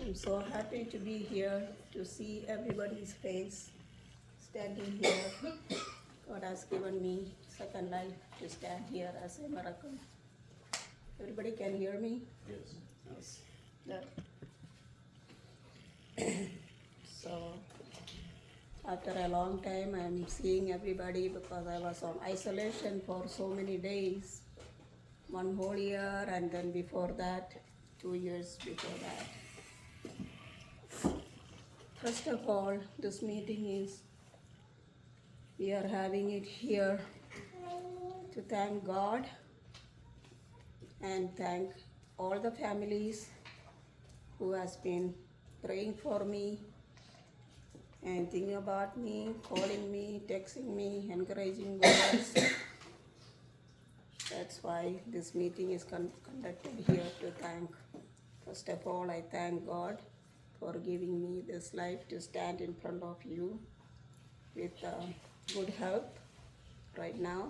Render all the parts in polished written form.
I'm so happy to be here, to see everybody's face, standing here. God has given me second life to stand here as a miracle. Everybody can hear me? Yes. Yes. Yeah. So, after a long time, I'm seeing everybody because I was on isolation for so many days. 1 whole year, and then before that, 2 years before that. First of all, this meeting is, we are having it here to thank God and thank all the families who has been praying for me and thinking about me, calling me, texting me, encouraging words. That's why this meeting is conducted here to thank. First of all, I thank God for giving me this life to stand in front of you with good health right now.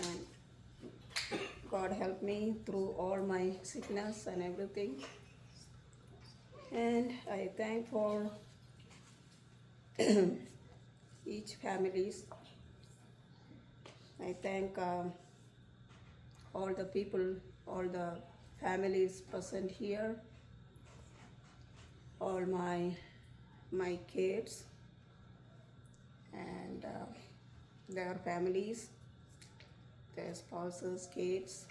And God help me through all my sickness and everything. And I thank for each families. I thank all the people, all the families present here, all my kids and their families, their spouses, kids,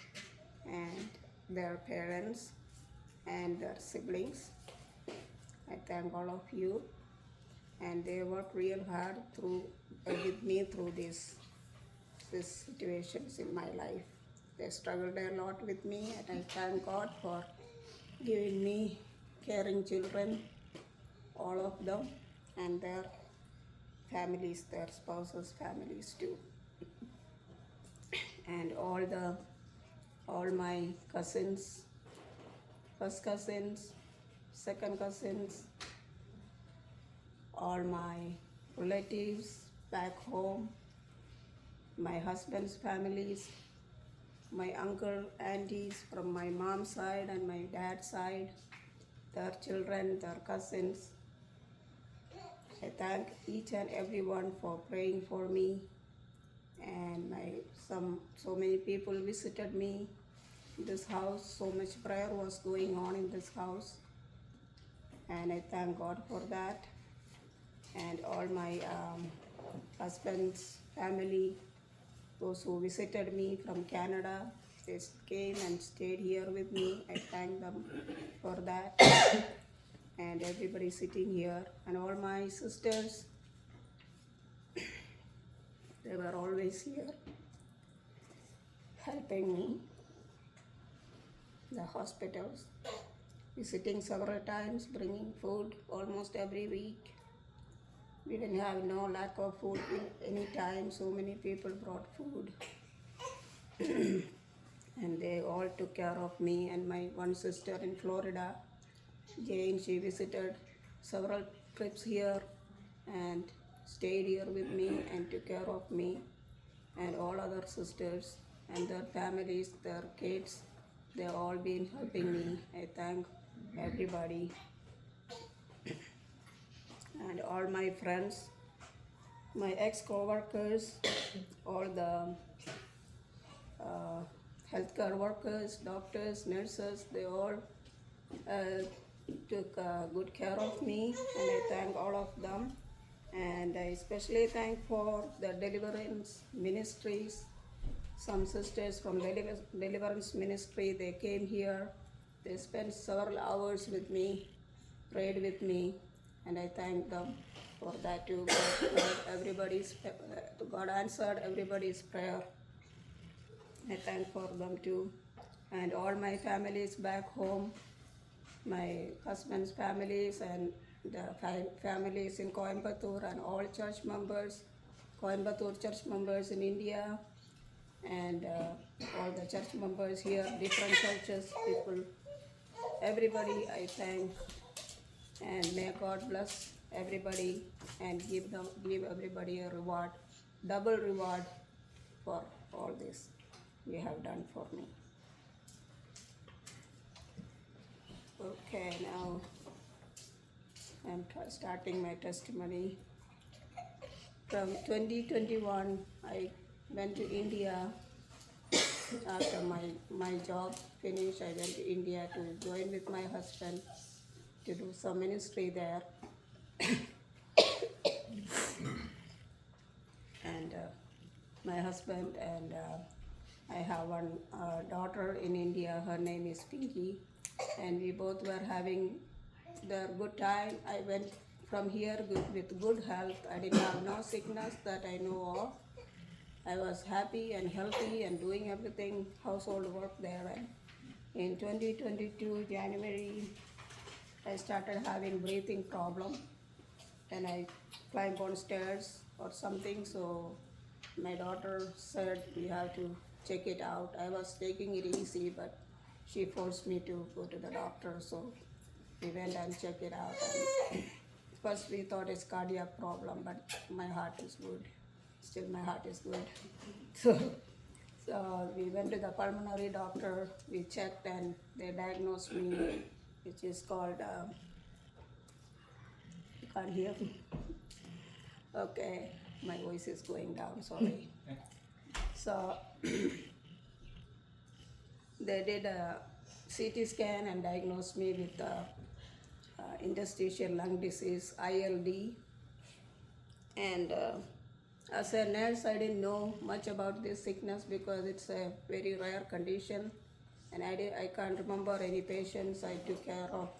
and their parents and their siblings. I thank all of you, and they work real hard with me through these situations in my life. They struggled a lot with me, and I thank God for giving me caring children, all of them, and their families, their spouses' families too, and all my cousins, first cousins, second cousins, all my relatives back home, my husband's families, my uncle, aunties from my mom's side and my dad's side, their children, their cousins. I thank each and everyone for praying for me, and so many people visited me in this house. So much prayer was going on in this house, and I thank God for that. And all my husband's family, those who visited me from Canada, they came and stayed here with me. I thank them for that. And everybody sitting here, and all my sisters, they were always here helping me. The hospitals, visiting several times, bringing food almost every week. We didn't have no lack of food any time. So many people brought food. And they all took care of me and my one sister in Florida, Jane. She visited several trips here and stayed here with me and took care of me, and all other sisters and their families, their kids, they all been helping me. I thank everybody. And all my friends, my ex-co-workers, all the healthcare workers, doctors, nurses, they all took good care of me, and I thank all of them. And I especially thank for the deliverance ministries. Some sisters from deliverance ministry, they came here. They spent several hours with me, prayed with me, and I thank them for that too. God answered everybody's prayer. I thank for them too. And all my families back home, my husband's families and the families in Coimbatore, and all church members, Coimbatore church members in India, and all the church members here, different churches, people, everybody I thank. And may God bless everybody and give everybody a reward, double reward for all this you have done for me. Okay. Okay, now I'm starting my testimony. From 2021, I went to India. After my job finished, I went to India to join with my husband to do some ministry there. And my husband and I have one daughter in India. Her name is Pinky, and we both were having the good time. I went from here with good health. I didn't have no sickness that I know of. I was happy and healthy and doing everything household work there. And in 2022 January, I started having breathing problem, and I climbed on stairs or something. So my daughter said we have to check it out. I was taking it easy, but she forced me to go to the doctor. So we went and checked it out. And first we thought it's cardiac problem, but my heart is good. Still my heart is good. So we went to the pulmonary doctor. We checked and they diagnosed me, which is called. You can't hear me. Okay, my voice is going down. Sorry. So they did a CT scan and diagnosed me with Interstitial Lung Disease (ILD). And as a nurse, I didn't know much about this sickness because it's a very rare condition, and I can't remember any patients I took care of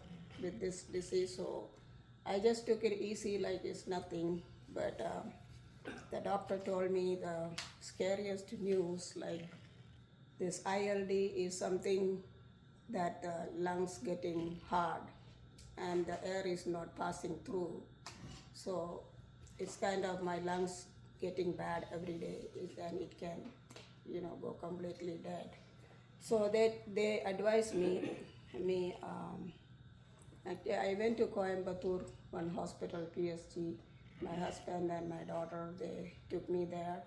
with this disease. So I just took it easy, like it's nothing. But the doctor told me the scariest news, like this ILD is something that the lungs getting hard and the air is not passing through. So it's kind of my lungs getting bad every day, and it can, go completely dead. So they advised me. I went to Coimbatore, one hospital, PSG. My husband and my daughter, they took me there,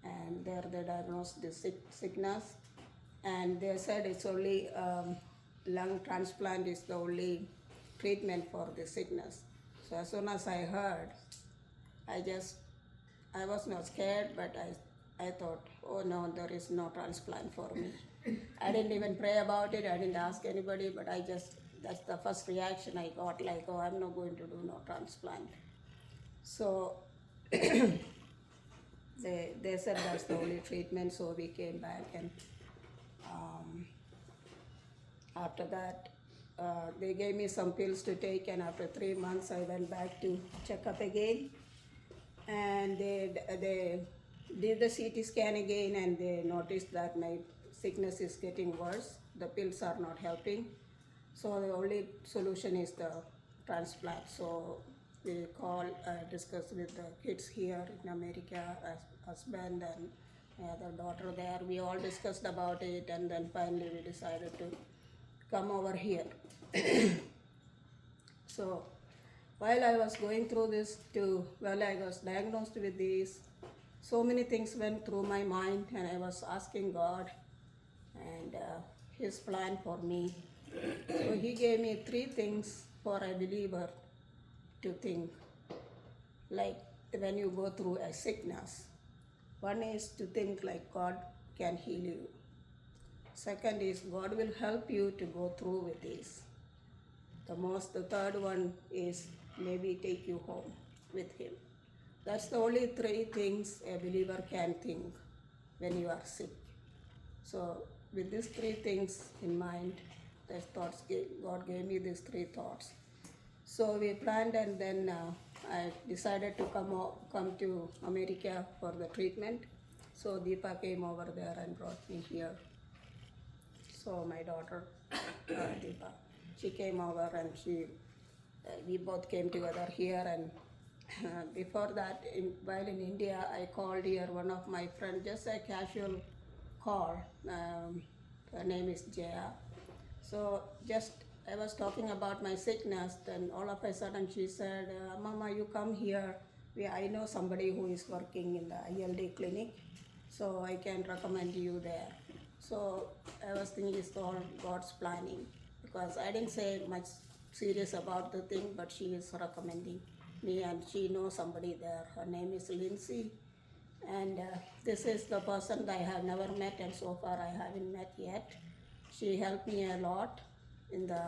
and there they diagnosed the sickness, and they said it's only lung transplant is the only treatment for the sickness. So as soon as I heard, I was not scared, but I thought, oh no, there is no transplant for me. I didn't even pray about it. I didn't ask anybody, but that's the first reaction I got, like, oh, I'm not going to do no transplant. So they said that's the only treatment. So we came back, and after that, they gave me some pills to take, and after 3 months, I went back to check up again. And they did the CT scan again, and they noticed that my sickness is getting worse. The pills are not helping. So the only solution is the transplant. So we discussed with the kids here in America, husband and my other daughter there. We all discussed about it, and then finally we decided to come over here. So while I was going through this I was diagnosed with this, so many things went through my mind, and I was asking God and His plan for me. So He gave me 3 things for a believer to think, like when you go through a sickness. One is to think like God can heal you. Second is God will help you to go through with this. The third one is maybe take you home with Him. That's the only 3 things a believer can think when you are sick. So with these 3 things in mind, God gave me these 3 thoughts. So we planned, and then I decided to come to America for the treatment. So Deepa came over there and brought me here. So my daughter, Deepa, she came over, and we both came together here. And before that, while in India, I called here one of my friends, just a casual call. Her name is Jaya. So just I was talking about my sickness, then all of a sudden she said, Mama, you come here. I know somebody who is working in the ILD clinic, so I can recommend you there. So I was thinking it's all God's planning, because I didn't say much serious about the thing, but she is recommending me, and she knows somebody there. Her name is Lindsay, and this is the person that I have never met, and so far I haven't met yet. She helped me a lot in the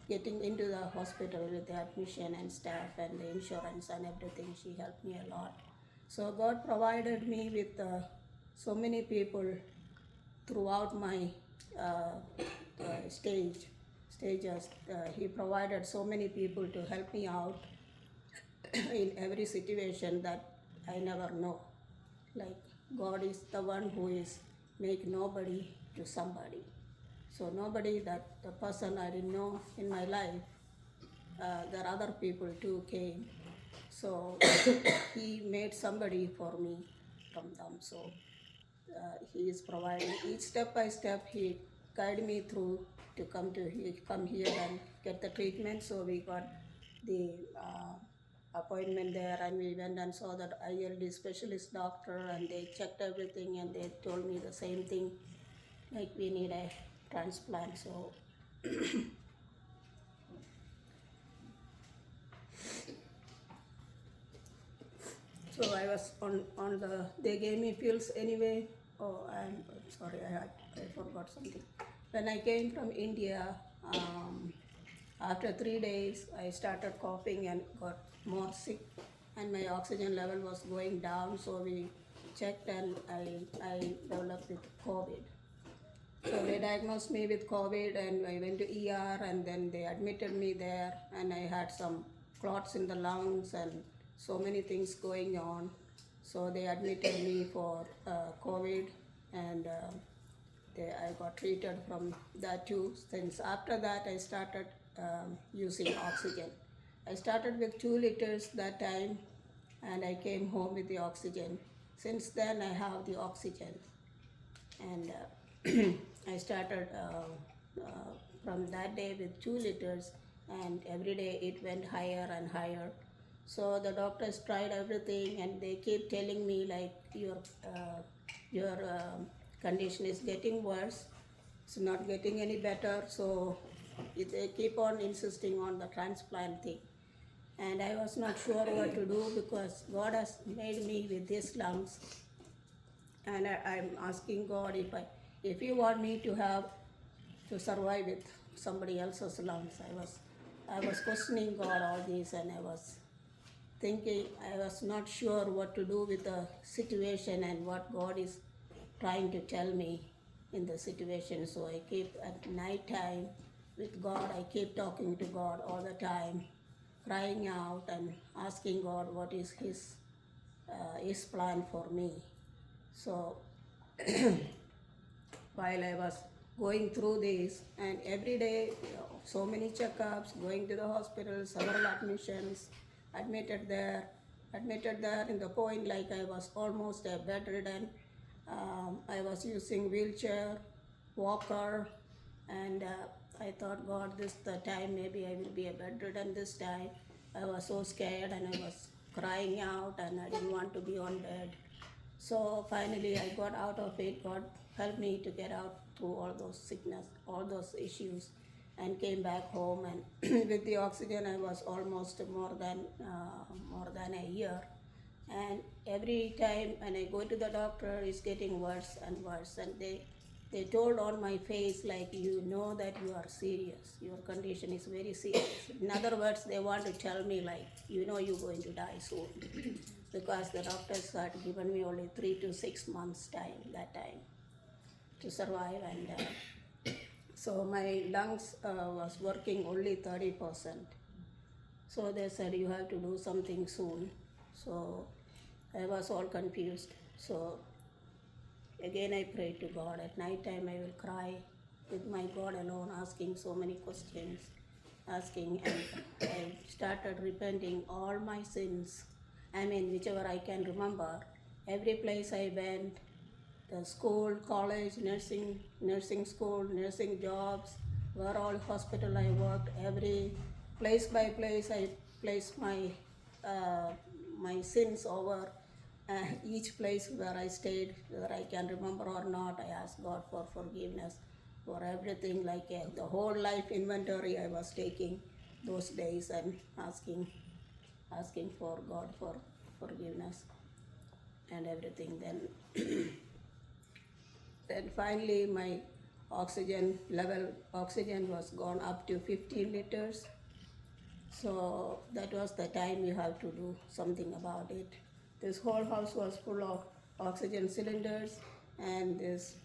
getting into the hospital with the admission and staff and the insurance and everything. She helped me a lot. So God provided me with so many people throughout my uh, stages. He provided so many people to help me out in every situation that I never know. Like God is the one who is make nobody to somebody. So nobody that the person I didn't know in my life, there are other people too came. So he made somebody for me from them. So he is providing each step by step. He guided me through to come here and get the treatment. So we got the appointment there, and we went and saw that ILD specialist doctor, and they checked everything, and they told me the same thing, like we need a transplant. So so I was on the, they gave me pills anyway. Oh, I'm sorry, I forgot something. When I came from India, after 3 days, I started coughing and got more sick, and my oxygen level was going down. So we checked, and I developed with COVID. So they diagnosed me with COVID, and I went to ER, and then they admitted me there, and I had some clots in the lungs and so many things going on. So they admitted me for COVID, and I got treated from that too. Since after that, I started using oxygen. I started with 2 liters that time, and I came home with the oxygen. Since then, I have the oxygen, and I started from that day with 2 liters, and every day it went higher and higher. So the doctors tried everything, and they keep telling me like your condition is getting worse. It's not getting any better. So they keep on insisting on the transplant thing, and I was not sure what to do because God has made me with these lungs, and I'm asking God if you want me to have to survive with somebody else's lungs. I was questioning God all this, and I was thinking, I was not sure what to do with the situation and what God is trying to tell me in the situation. So I keep at night time with God, I keep talking to God all the time, crying out and asking God what is his plan for me. So while I was going through this, and every day, so many checkups, going to the hospital, several admissions, admitted there, in the point like I was almost bedridden. I was using wheelchair, walker, and I thought, God, this the time maybe I will be a bedridden this time. I was so scared, and I was crying out, and I didn't want to be on bed. So finally I got out of it. God helped me to get out through all those sickness, all those issues, and came back home. And with the oxygen, I was almost more than a year. And every time when I go to the doctor, it's getting worse and worse. And they told on my face, like, you know that you are serious. Your condition is very serious. In other words, they want to tell me, like, you know you're going to die soon. Because the doctors had given me only 3 to 6 months time, that time, to survive. And so my lungs was working only 30%. So they said, you have to do something soon. So I was all confused. So again I prayed to God. At night time I will cry with my God alone, asking so many questions, and I started repenting all my sins. I mean, whichever I can remember. Every place I went, the school, college, nursing school, nursing jobs, where all hospital I worked, every place by place I placed uh, my sins over each place where I stayed, whether I can remember or not. I asked God for forgiveness. for everything, like the whole life inventory I was taking those days and asking for God for forgiveness and everything. Then finally my oxygen was gone up to 15 liters. So that was the time you have to do something about it. This whole house was full of oxygen cylinders, and this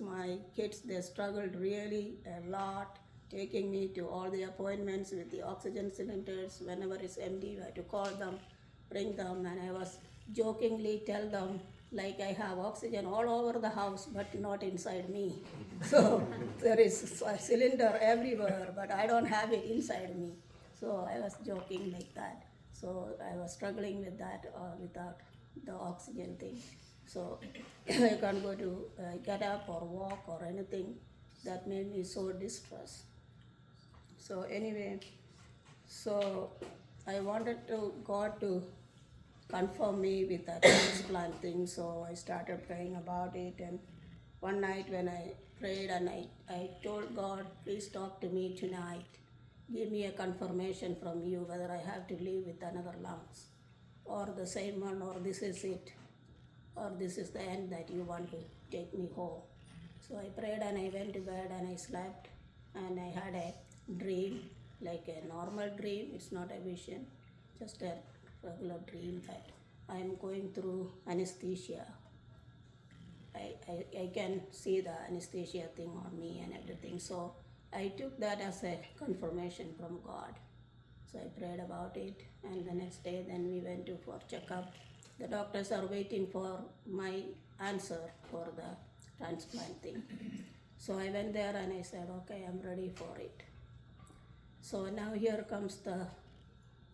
my kids, they struggled really a lot, taking me to all the appointments with the oxygen cylinders. Whenever it's empty, you have to call them, bring them, and I was jokingly tell them like I have oxygen all over the house, but not inside me. So there is a cylinder everywhere, but I don't have it inside me. So I was joking like that. So I was struggling with that without the oxygen thing. So I can't go to get up or walk or anything. That made me so distressed. So anyway, so I wanted to God to confirm me with that transplant thing. So I started praying about it. And one night when I prayed and I told God, please talk to me tonight. Give me a confirmation from you whether I have to live with another lungs or the same one, or this is it, or this is the end that you want to take me home. So I prayed and I went to bed and I slept, and I had a dream, like a normal dream. It's not a vision, just a regular dream that I am going through anesthesia. I can see the anesthesia thing on me and everything. So I took that as a confirmation from God. So I prayed about it, and the next day then we went to for checkup. The doctors are waiting for my answer for the transplant thing. So I went there and I said, okay, I'm ready for it. So now here comes the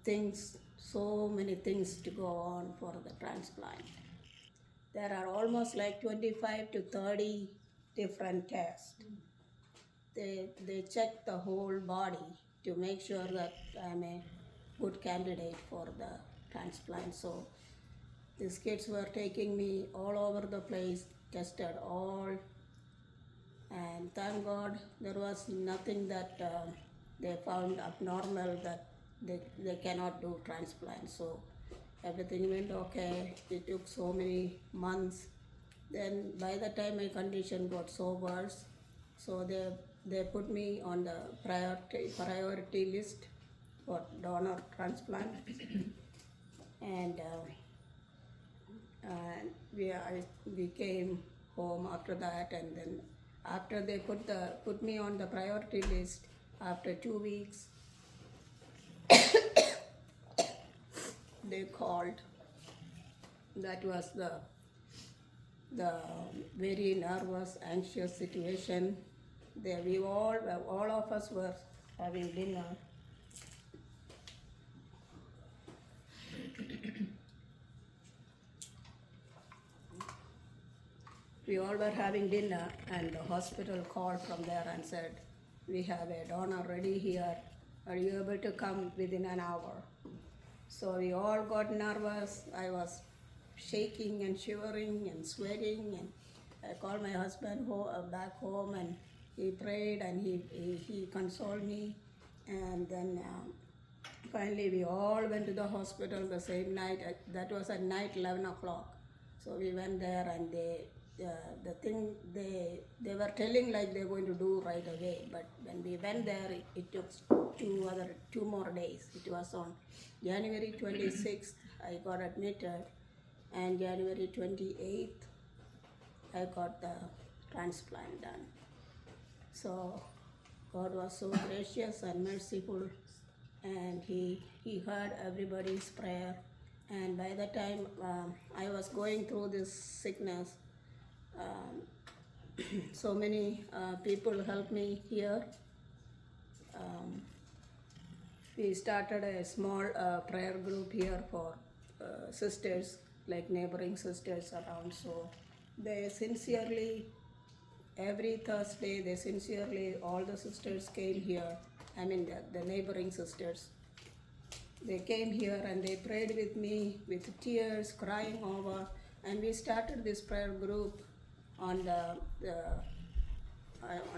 things, so many things to go on for the transplant. There are almost like 25 to 30 different tests. They check the whole body to make sure that I'm a good candidate for the transplant. So these kids were taking me all over the place, tested all, and thank God there was nothing that they found abnormal that they cannot do transplant. So everything went okay. It took so many months. Then by the time my condition got so worse, so they put me on the priority list for donor transplant. And we came home after that, and then after they put me on the priority list, after 2 weeks, they called. That was the very nervous, anxious situation. We all of us were having dinner. We all were having dinner, and the hospital called from there and said, we have a donor ready here. Are you able to come within an hour? So we all got nervous. I was shaking and shivering and sweating, and I called my husband back home, and he prayed and he consoled me. And then finally we all went to the hospital the same night. That was at night 11 o'clock. So we went there, and the thing they were telling like they're going to do right away, but when we went there, it took 2 more days. It was on January 26th I got admitted, and January 28th I got the transplant done. So God was so gracious and merciful, and he heard everybody's prayer. And by the time I was going through this sickness, so many people helped me here. We started a small prayer group here for sisters, like neighboring sisters around. So they sincerely, every Thursday, all the sisters came here. I mean, the neighboring sisters. They came here and they prayed with me with tears, crying over. And we started this prayer group on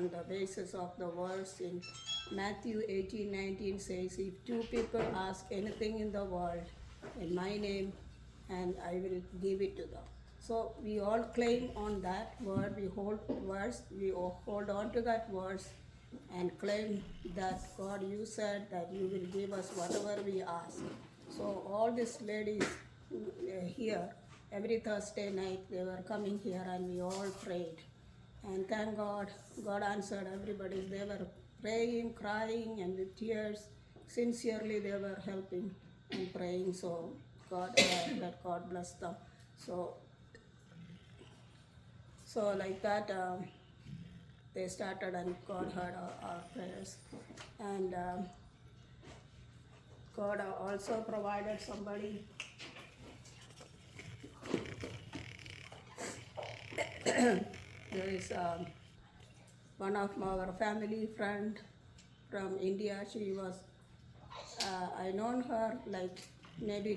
on the basis of the verse in Matthew 18:19 says, if two people ask anything in the world in my name, and I will give it to them. So we all claim on that word, we hold hold on to that verse and claim that God, you said that you will give us whatever we ask. So all these ladies here, every Thursday night they were coming here and we all prayed. And thank God, God answered everybody. They were praying, crying, and with tears. Sincerely, they were helping and praying. So that God bless them. So like that, they started, and God heard our prayers. And God also provided somebody. There is one of our family friend from India. She was, I known her like maybe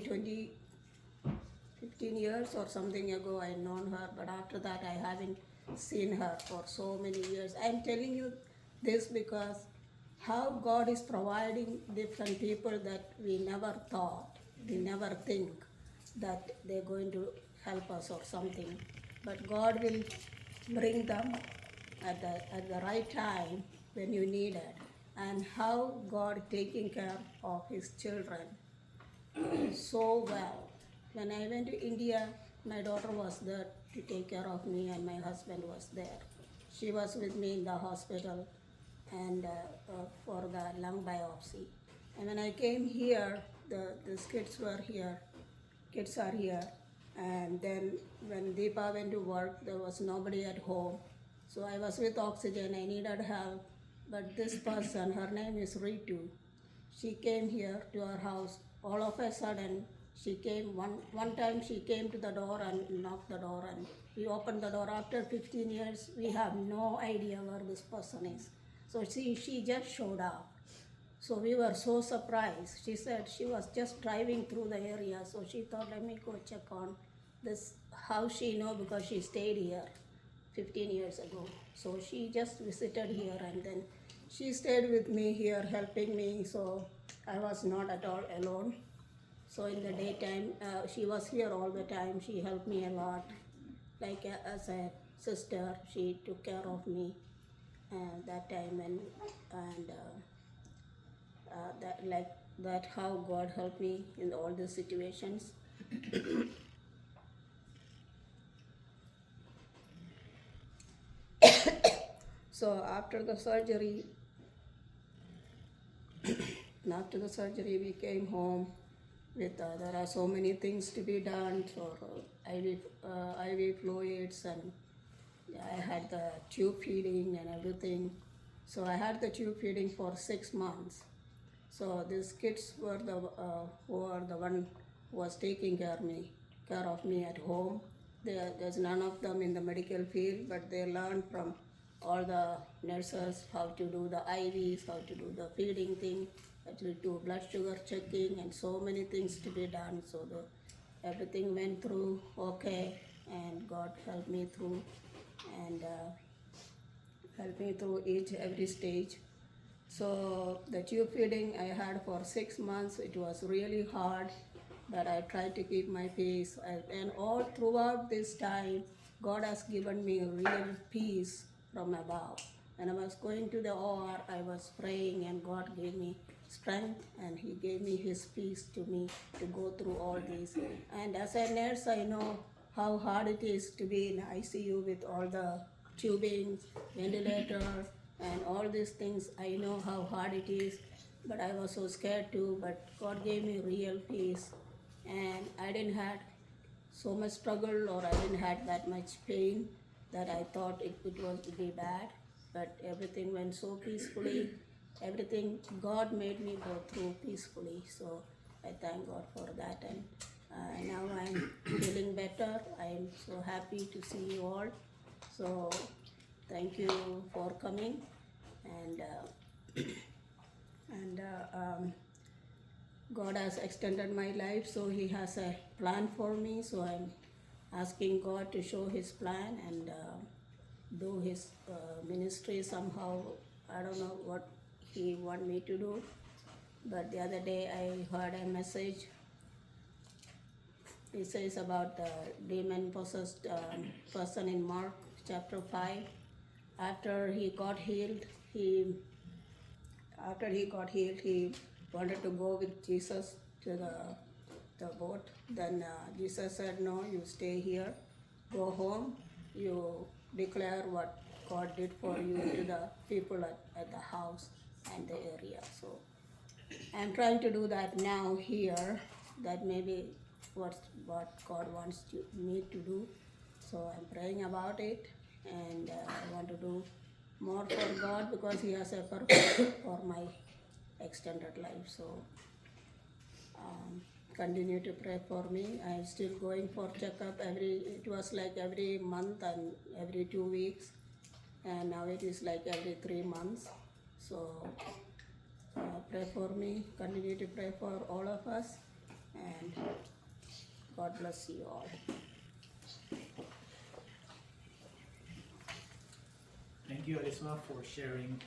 15 years or something ago. I known her, but after that I haven't seen her for so many years. I'm telling you this because how God is providing different people that we never thought, we never think that they're going to help us or something. But God will bring them at the right time when you need it. And how God taking care of his children so well. When I went to India, my daughter was there to take care of me, and my husband was there. She was with me in the hospital and for the lung biopsy. And when I came here, the kids were here. Kids are here. And then when Deepa went to work, there was nobody at home. So I was with oxygen. I needed help. But this person, her name is Ritu, she came here to our house. All of a sudden, she came, one time she came to the door and knocked the door, and we opened the door. After 15 years, we have no idea where this person is. So she just showed up. So we were so surprised. She said she was just driving through the area, so she thought, let me go check on this. How she know? Because she stayed here 15 years ago. So she just visited here, and then she stayed with me here helping me, so I was not at all alone. So in the daytime, she was here all the time. She helped me a lot. Like as a sister, she took care of me that time, and that how God helped me in all the situations. So after the surgery, we came home with there are so many things to be done for IV fluids, and I had the tube feeding and everything. So I had the tube feeding for 6 months. So these kids were who are the one who was taking care of me at home. There's none of them in the medical field, but they learned from all the nurses how to do the IVs, how to do the feeding thing, how to do blood sugar checking, and so many things to be done. So everything went through okay, and God helped me through, and helped me through every stage. So the tube feeding I had for 6 months. It was really hard, but I tried to keep my peace. And all throughout this time, God has given me real peace from above. When I was going to the OR, I was praying, and God gave me strength, and He gave me His peace to me to go through all this. And as a nurse, I know how hard it is to be in ICU with all the tubing, ventilators, and all these things. I know how hard it is, but I was so scared too. But God gave me real peace, and I didn't had so much struggle, or I didn't had that much pain that I thought it was to be bad. But everything went so peacefully. Everything God made me go through peacefully. So I thank God for that, and now I'm feeling better. I'm so happy to see you all. So thank you for coming, and God has extended my life, so He has a plan for me. So I'm asking God to show His plan, and do his ministry somehow. I don't know what he want me to do, but the other day I heard a message. It says about the demon possessed person in Mark chapter 5. After he got healed, he wanted to go with Jesus to the boat. Then Jesus said, "No, you stay here. Go home. You declare what God did for you to the people at the house and the area." So I'm trying to do that now here. That maybe what God wants me to do. So I'm praying about it, and I want to do more for God because He has a purpose for my extended life. So continue to pray for me. I'm still going for checkup it was like every month and every 2 weeks, and now it is like every 3 months. So pray for me, continue to pray for all of us, and God bless you all. Thank you, Arisma, for sharing